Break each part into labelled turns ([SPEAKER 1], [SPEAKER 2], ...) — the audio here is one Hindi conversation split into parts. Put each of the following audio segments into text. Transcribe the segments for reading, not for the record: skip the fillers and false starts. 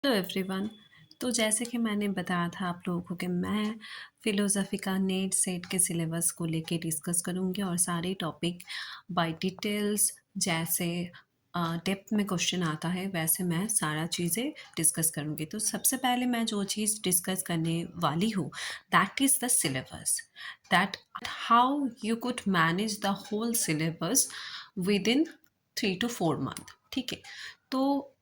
[SPEAKER 1] Hello everyone. तो जैसे कि मैंने बताया था आप लोगों को कि मैं फ़िलोज़फ़ी का नेट सेट के सिलेबस को लेके डिस्कस करूँगी और सारे टॉपिक बाय डिटेल्स जैसे डेप्थ में क्वेश्चन आता है वैसे मैं सारा चीज़ें डिस्कस करूँगी। तो सबसे पहले मैं जो चीज़ डिस्कस करने वाली हूँ that is the syllabus, that how you could manage the whole syllabus within 3 to 4 month. ठीक है, तो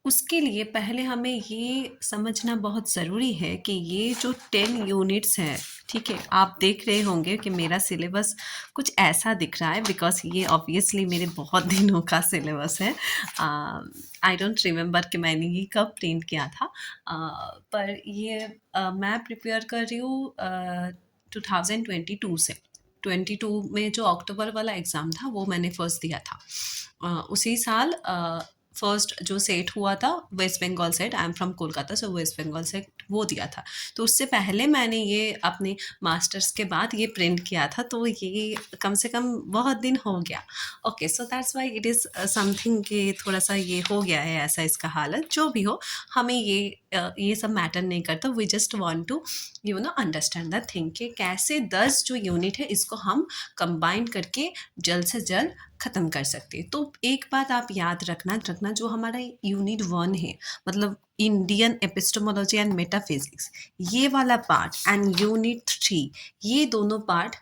[SPEAKER 1] उसके लिए पहले हमें ये समझना बहुत ज़रूरी है कि ये जो 10 यूनिट्स हैं, ठीक है, आप देख रहे होंगे कि मेरा सिलेबस कुछ ऐसा दिख रहा है बिकॉज़ ये ऑब्वियसली मेरे बहुत दिनों का सिलेबस है। आई डोंट रिमेंबर कि मैंने ये कब प्रिंट किया था। पर ये मैं प्रिपेयर कर रही हूँ 2022 से। 22 में जो अक्टूबर वाला एग्ज़ाम था वो मैंने फर्स्ट दिया था। उसी साल फर्स्ट जो सेट हुआ था West Bengal set, I am from Kolkata, so West Bengal set वो दिया था। तो उससे पहले मैंने ये अपने मास्टर्स के बाद ये प्रिंट किया था, तो ये कम से कम बहुत दिन हो गया। Okay, so that's why it is something कि थोड़ा सा ये हो गया है ऐसा इसका हालत। जो भी हो, हमें ये सब मैटर नहीं करता। We just want to understand the thing कि कैसे 10 जो यूनिट है इसको हम कंबाइन करके जल्द से जल्द ख़त्म कर सकते हैं। तो एक बात आप याद रखना जो हमारा यूनिट 1 है, मतलब इंडियन एपिस्टेमोलॉजी एंड मेटाफिजिक्स, ये वाला पार्ट एंड यूनिट 3, ये दोनों पार्ट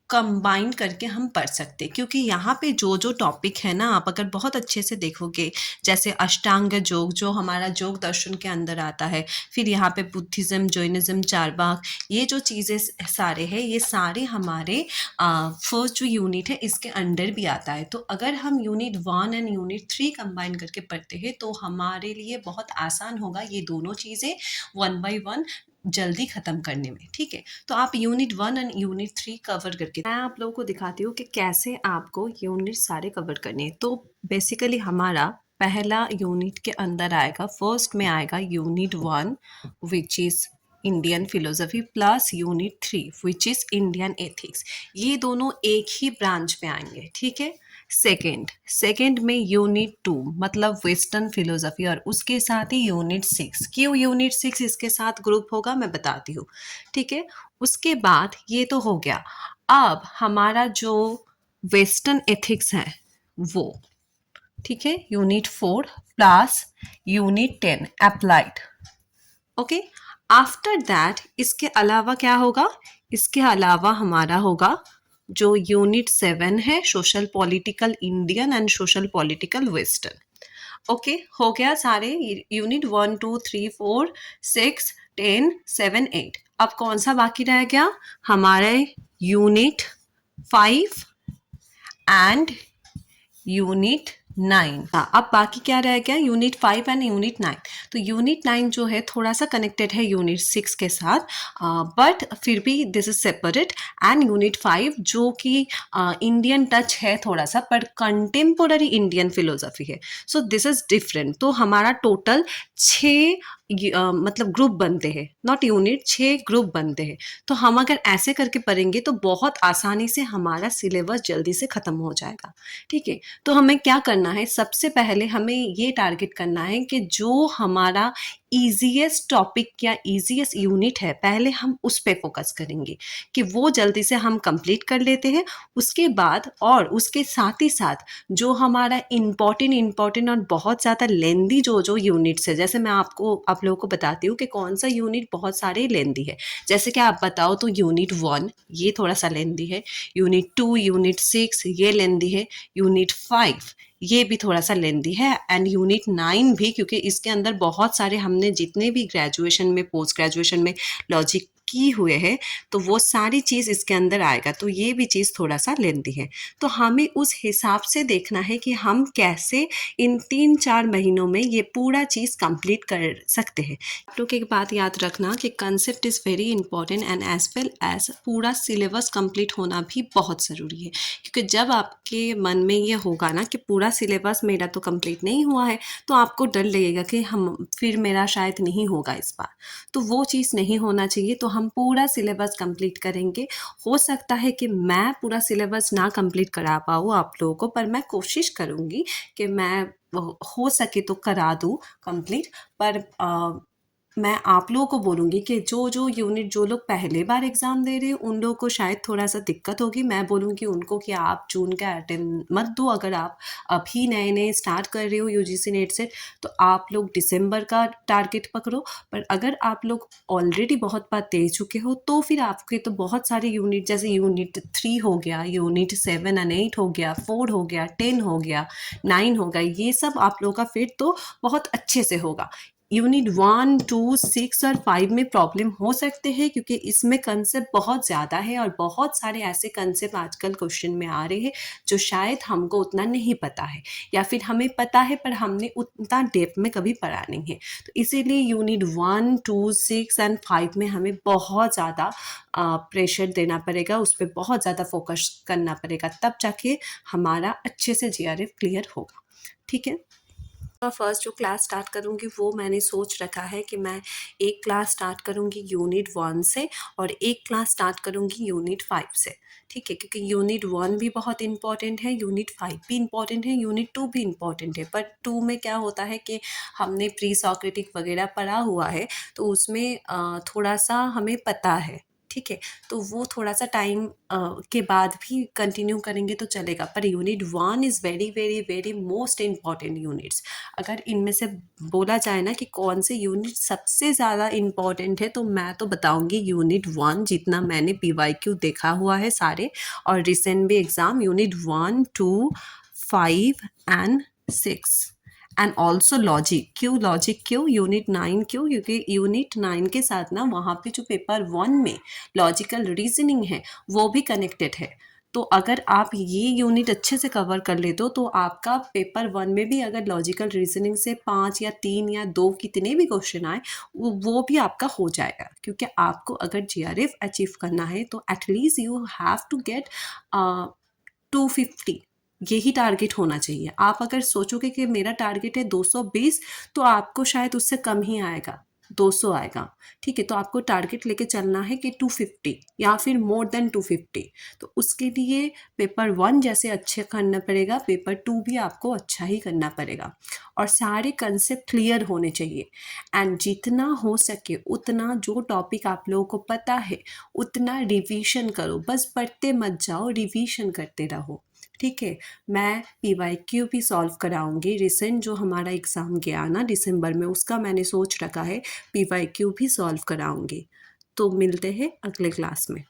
[SPEAKER 1] कंबाइन करके हम पढ़ सकते हैं। क्योंकि यहाँ पे जो जो टॉपिक है ना, आप अगर बहुत अच्छे से देखोगे, जैसे अष्टांग योग जो हमारा योग दर्शन के अंदर आता है, फिर यहाँ पे बुद्धिज़्म, जैनिज़्म, चारवाक, ये जो चीज़ें सारे हैं, ये सारे हमारे फर्स्ट जो यूनिट है इसके अंडर भी आता है। तो अगर हम यूनिट 1 एंड यूनिट 3 कंबाइन करके पढ़ते हैं तो हमारे लिए बहुत आसान होगा ये दोनों चीज़ें 1 बाय 1 जल्दी ख़त्म करने में। ठीक है, तो आप यूनिट 1 एंड यूनिट 3 कवर करके मैं आप लोगों को दिखाती हूँ कि कैसे आपको यूनिट सारे कवर करने हैं। तो बेसिकली हमारा पहला यूनिट के अंदर आएगा, फर्स्ट में आएगा unit 1 which is Indian philosophy plus unit 3 which is Indian ethics. ये दोनों एक ही ब्रांच में आएंगे। ठीक है, सेकंड में यूनिट 2 मतलब वेस्टर्न फिलोसफी और उसके साथ ही यूनिट 6। क्यों यूनिट 6 इसके साथ ग्रुप होगा मैं बताती हूँ। ठीक है, उसके बाद ये तो हो गया। अब हमारा जो वेस्टर्न एथिक्स है वो, ठीक है, unit 4 plus unit 10 applied. Okay, after that इसके अलावा क्या होगा, इसके अलावा हमारा होगा जो यूनिट 7 है, social political Indian and social political western. Okay, हो गया सारे यूनिट 1 2 3 4 6 10 7 8। अब कौन सा बाकी रह गया, हमारे यूनिट 5 एंड यूनिट 9। अब बाकी क्या रह गया, यूनिट 5 एंड यूनिट 9। तो यूनिट 9 जो है थोड़ा सा कनेक्टेड है यूनिट 6 के साथ, बट फिर भी this is separate. And unit 5 जो कि इंडियन टच है थोड़ा सा, पर कंटेम्पोररी इंडियन फिलोसफी है, सो दिस इज डिफरेंट। तो हमारा टोटल 6 मतलब ग्रुप बनते हैं, नॉट यूनिट, 6 ग्रुप बनते हैं। तो हम अगर ऐसे करके पढ़ेंगे तो बहुत आसानी से हमारा सिलेबस जल्दी से ख़त्म हो जाएगा। ठीक है, तो हमें क्या करना है, सबसे पहले हमें ये टारगेट करना है कि जो हमारा ईजीएस्ट टॉपिक या ईजीएस्ट यूनिट है पहले हम उस पे फोकस करेंगे कि वो जल्दी से हम कंप्लीट कर लेते हैं। उसके बाद और उसके साथ ही साथ जो हमारा इम्पॉर्टेंट और बहुत ज़्यादा लेंदी जो जो यूनिट्स है, जैसे मैं आप लोगों को बताती हूँ कि कौन सा यूनिट बहुत सारे लेंदी है। जैसे कि आप बताओ तो यूनिट 1 ये थोड़ा सा लेंदी है, यूनिट 2 यूनिट 6 ये लेंदी है, यूनिट 5 ये भी थोड़ा सा लेंदी है, एंड यूनिट 9 भी, क्योंकि इसके अंदर बहुत सारे हमने जितने भी ग्रेजुएशन में पोस्ट ग्रेजुएशन में लॉजिक की हुए हैं तो वो सारी चीज़ इसके अंदर आएगा। तो ये भी चीज़ थोड़ा सा लेंदी है। तो हमें उस हिसाब से देखना है कि हम कैसे इन 3-4 महीनों में ये पूरा चीज़ कंप्लीट कर सकते हैं। आप लोग एक बात याद रखना कि concept is very important and as well as पूरा सिलेबस कंप्लीट होना भी बहुत ज़रूरी है। क्योंकि जब आपके मन में ये होगा ना कि पूरा सिलेबस मेरा तो कंप्लीट नहीं हुआ है, तो आपको डर लगेगा कि हम फिर मेरा शायद नहीं होगा इस बार। तो वो चीज़ नहीं होना चाहिए। तो हम पूरा सिलेबस कंप्लीट करेंगे। हो सकता है कि मैं पूरा सिलेबस ना कंप्लीट करा पाऊँ आप लोगों को, पर मैं कोशिश करूँगी कि मैं हो सके तो करा दूँ कंप्लीट। पर मैं आप लोगों को बोलूँगी कि जो यूनिट जो लोग पहले बार एग्ज़ाम दे रहे हैं उन लोगों को शायद थोड़ा-सा दिक्कत होगी। मैं बोलूँगी उनको कि आप जून का अटेम्प्ट मत दो। अगर आप अभी नए-नए स्टार्ट कर रहे हो यूजीसी नेट सेट, तो आप लोग दिसंबर का टारगेट पकड़ो। पर अगर आप लोग ऑलरेडी बहुत बार दे चुके हो तो फिर आपके तो बहुत सारे यूनिट, जैसे यूनिट 3 हो गया, यूनिट 7 एंड 8 हो गया, 4 हो गया, 10 हो गया, 9 हो गया, ये सब आप लोगों का फिर तो बहुत अच्छे से होगा। यूनिट 1, 2, 6 और 5 में प्रॉब्लम हो सकते हैं क्योंकि इसमें कंसेप्ट बहुत ज़्यादा है और बहुत सारे ऐसे कंसेप्ट आजकल क्वेश्चन में आ रहे हैं जो शायद हमको उतना नहीं पता है, या फिर हमें पता है पर हमने उतना डेप्थ में कभी पढ़ा नहीं है। तो इसीलिए यूनिट 1, 2, 6 एंड 5 में हमें बहुत ज़्यादा प्रेशर देना पड़ेगा, उस पर बहुत ज़्यादा फोकस करना पड़ेगा, तब जाके हमारा अच्छे से जीआरएफ क्लियर होगा। ठीक है। फर्स्ट जो क्लास स्टार्ट करूँगी वो मैंने सोच रखा है कि मैं एक क्लास स्टार्ट करूँगी यूनिट 1 से और एक क्लास स्टार्ट करूँगी यूनिट 5 से। ठीक है, क्योंकि यूनिट 1 भी बहुत इंपॉर्टेंट है, यूनिट 5 भी इंपॉर्टेंट है, यूनिट 2 भी इंपॉर्टेंट है। पर 2 में क्या होता है कि हमने प्री सॉक्रेटिक वगैरह पढ़ा हुआ है, तो उसमें थोड़ा सा हमें पता है। ठीक है, तो वो थोड़ा सा टाइम के बाद भी कंटिन्यू करेंगे तो चलेगा। Per unit 1 is very very very most important units. अगर इनमें से बोला जाए ना कि कौन से यूनिट सबसे ज़्यादा इम्पॉर्टेंट है, तो मैं तो बताऊंगी यूनिट 1, जितना मैंने पीवाईक्यू देखा हुआ है सारे, और रिसेंट भी exam unit 1, 2, 5 and 6 and also logic क्यों यूनिट 9 क्यों, क्योंकि यूनिट 9 के साथ ना वहाँ पे जो पेपर 1 में लॉजिकल रीजनिंग है वो भी कनेक्टेड है। तो अगर आप ये यूनिट अच्छे से कवर कर लेते हो तो आपका पेपर 1 में भी अगर लॉजिकल रीजनिंग से 5 या 3 या 2 कितने भी क्वेश्चन आए वो भी आपका हो जाएगा। क्योंकि आपको अगर जीआरएफ अचीव करना है तो at least you have to get 250, यही टारगेट होना चाहिए। आप अगर सोचोगे कि मेरा टारगेट है 220, तो आपको शायद उससे कम ही आएगा, 200 आएगा। ठीक है, तो आपको टारगेट लेके चलना है कि 250 या फिर मोर देन 250। तो उसके लिए पेपर 1 जैसे अच्छे करना पड़ेगा, पेपर 2 भी आपको अच्छा ही करना पड़ेगा और सारे कंसेप्ट क्लियर होने चाहिए। एंड जितना हो सके उतना जो टॉपिक आप लोगों को पता है उतना रिवीजन करो, बस पढ़ते मत जाओ, रिवीजन करते रहो। ठीक है, मैं पीवाईक्यू भी सॉल्व कराऊंगी। रिसेंट जो हमारा एग्ज़ाम गया ना दिसंबर में, उसका मैंने सोच रखा है पीवाईक्यू भी सॉल्व कराऊंगी। तो मिलते हैं अगले क्लास में।